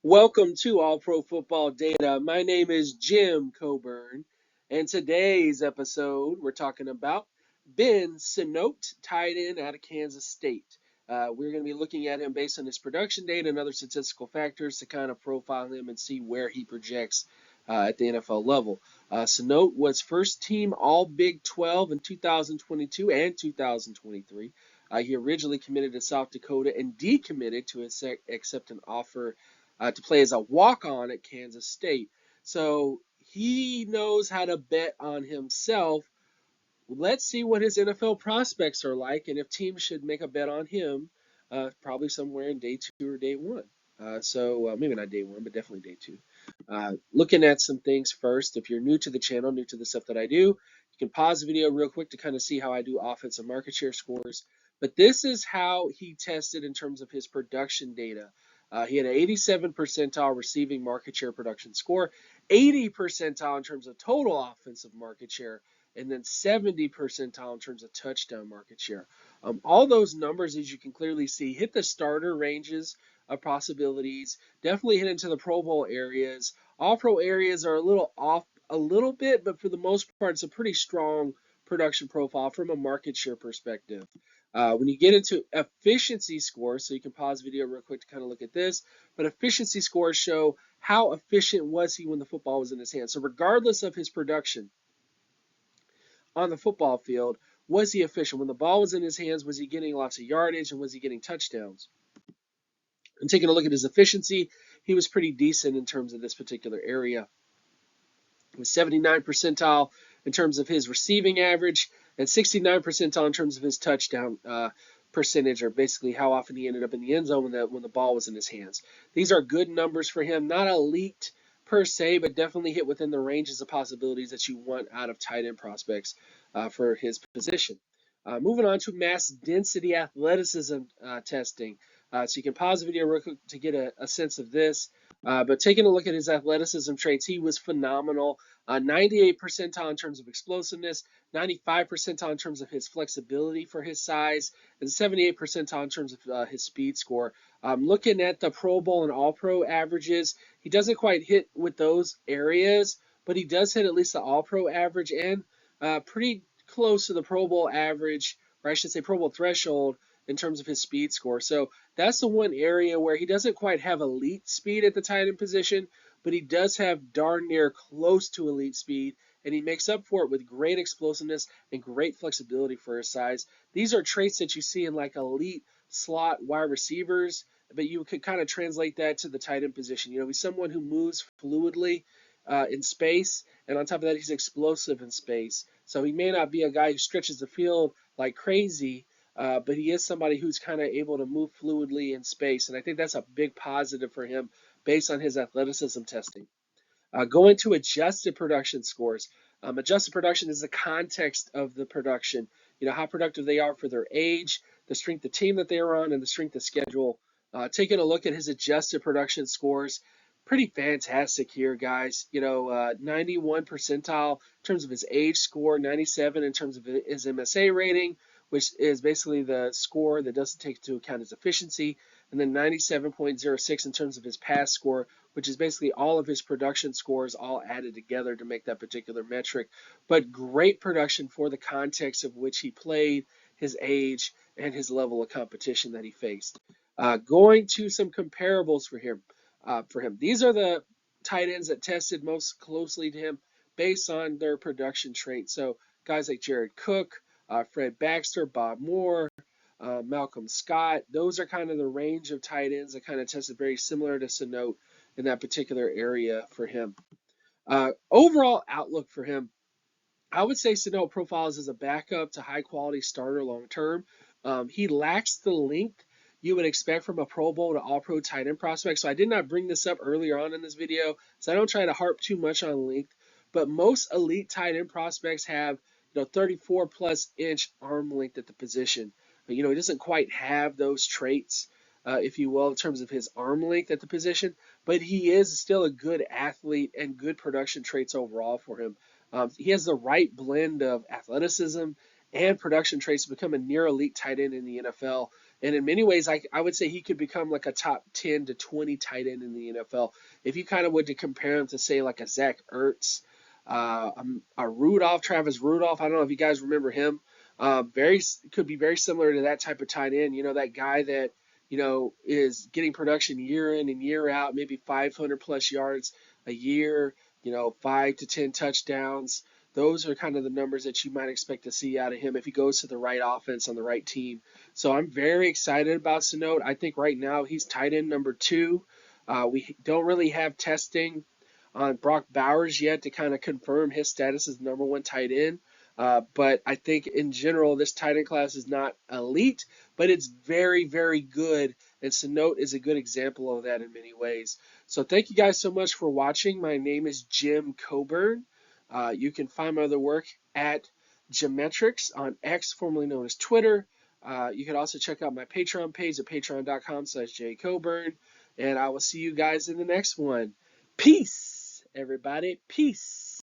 Welcome to All Pro Football Data. My name is Jim Coburn, and today's episode we're talking about Ben Sinnott, tight end out of Kansas State. We're going to be looking at him based on his production data and other statistical factors to kind of profile him and see where he projects at the NFL level. Sinnott was first team All Big 12 in 2022 and 2023. He originally committed to South Dakota and decommitted to accept an offer to play as a walk-on at Kansas State. So he knows how to bet on himself. Let's see what his NFL prospects are like, and if teams should make a bet on him, probably somewhere in day 2 or day 1. Maybe not day 1, but definitely day 2. Looking at some things first. If you're new to the channel, new to the stuff that I do, you can pause the video real quick to kind of see how I do offensive market share scores. But this is how he tested in terms of his production data. He had an 87 percentile receiving market share production score, 80 percentile in terms of total offensive market share, and then 70 percentile in terms of touchdown market share. All those numbers, as you can clearly see, hit the starter ranges of possibilities, definitely hit into the Pro Bowl areas. All Pro areas are a little off a little bit, but for the most part, it's a pretty strong production profile from a market share perspective. When you get into efficiency scores, so you can pause the video real quick to kind of look at this, but efficiency scores show how efficient was he when the football was in his hands. So regardless of his production on the football field, was he efficient? When the ball was in his hands, was he getting lots of yardage and was he getting touchdowns? And taking a look at his efficiency, he was pretty decent in terms of this particular area. He was 79 percentile in terms of his receiving average and 69 percentile in terms of his touchdown percentage, or basically how often he ended up in the end zone when the ball was in his hands. These are good numbers for him. Not elite per se, but definitely hit within the ranges of possibilities that you want out of tight end prospects for his position. Moving on to mass density athleticism testing. So you can pause the video real quick to get a sense of this. But taking a look at his athleticism traits, he was phenomenal. 98 percentile in terms of explosiveness, 95 percentile in terms of his flexibility for his size, and 78 percentile in terms of his speed score. Looking at the Pro Bowl and All-Pro averages, he doesn't quite hit with those areas, but he does hit at least the All-Pro average and pretty close to the Pro Bowl average, or I should say Pro Bowl threshold, in terms of his speed score. So that's the one area where he doesn't quite have elite speed at the tight end position, but he does have darn near close to elite speed, and he makes up for it with great explosiveness and great flexibility for his size. These are traits that you see in like elite slot wide receivers, but you could kind of translate that to the tight end position. You know, he's someone who moves fluidly in space, and on top of that, he's explosive in space. So he may not be a guy who stretches the field like crazy, but he is somebody who's kind of able to move fluidly in space, and I think that's a big positive for him based on his athleticism testing. Going to adjusted production scores. Adjusted production is the context of the production. You know, how productive they are for their age, the strength of team that they are on, and the strength of schedule. Taking a look at his adjusted production scores, pretty fantastic here, guys. You know, 91 percentile in terms of his age score, 97 in terms of his MSA rating, which is basically the score that doesn't take into account his efficiency, and then 97.06 in terms of his pass score, which is basically all of his production scores all added together to make that particular metric. But great production for the context of which he played, his age, and his level of competition that he faced. Going to some comparables for him. These are the tight ends that tested most closely to him based on their production traits. So guys like Jared Cook, Fred Baxter, Bob Moore, Malcolm Scott. Those are kind of the range of tight ends that kind of tested very similar to Sinnott in that particular area for him. Overall outlook for him, I would say Sinnott profiles as a backup to high quality starter long term. He lacks the length you would expect from a Pro Bowl to All-Pro tight end prospect. So I did not bring this up earlier on in this video, so I don't try to harp too much on length. But most elite tight end prospects have 34 plus inch arm length at the position. But, he doesn't quite have those traits, if you will, in terms of his arm length at the position. But he is still a good athlete and good production traits overall for him. He has the right blend of athleticism and production traits to become a near elite tight end in the NFL. And in many ways, I would say he could become like a top 10 to 20 tight end in the NFL. If you kind of would to compare him to say like a Zach Ertz, a Rudolph, Travis Rudolph. I don't know if you guys remember him. Very could be very similar to that type of tight end. You know, that guy that is getting production year in and year out, maybe 500 plus yards a year. 5 to 10 touchdowns. Those are kind of the numbers that you might expect to see out of him if he goes to the right offense on the right team. So I'm very excited about Sinnott. I think right now he's tight end number 2. We don't really have testing on Brock Bowers yet to kind of confirm his status as the number 1 tight end. But I think in general, this tight end class is not elite, but it's very, very good. And Sinnott is a good example of that in many ways. So thank you guys so much for watching. My name is Jim Coburn. You can find my other work at Geometrics on X, formerly known as Twitter. You can also check out my Patreon page at patreon.com/jcoburn. And I will see you guys in the next one. Peace, everybody. Peace.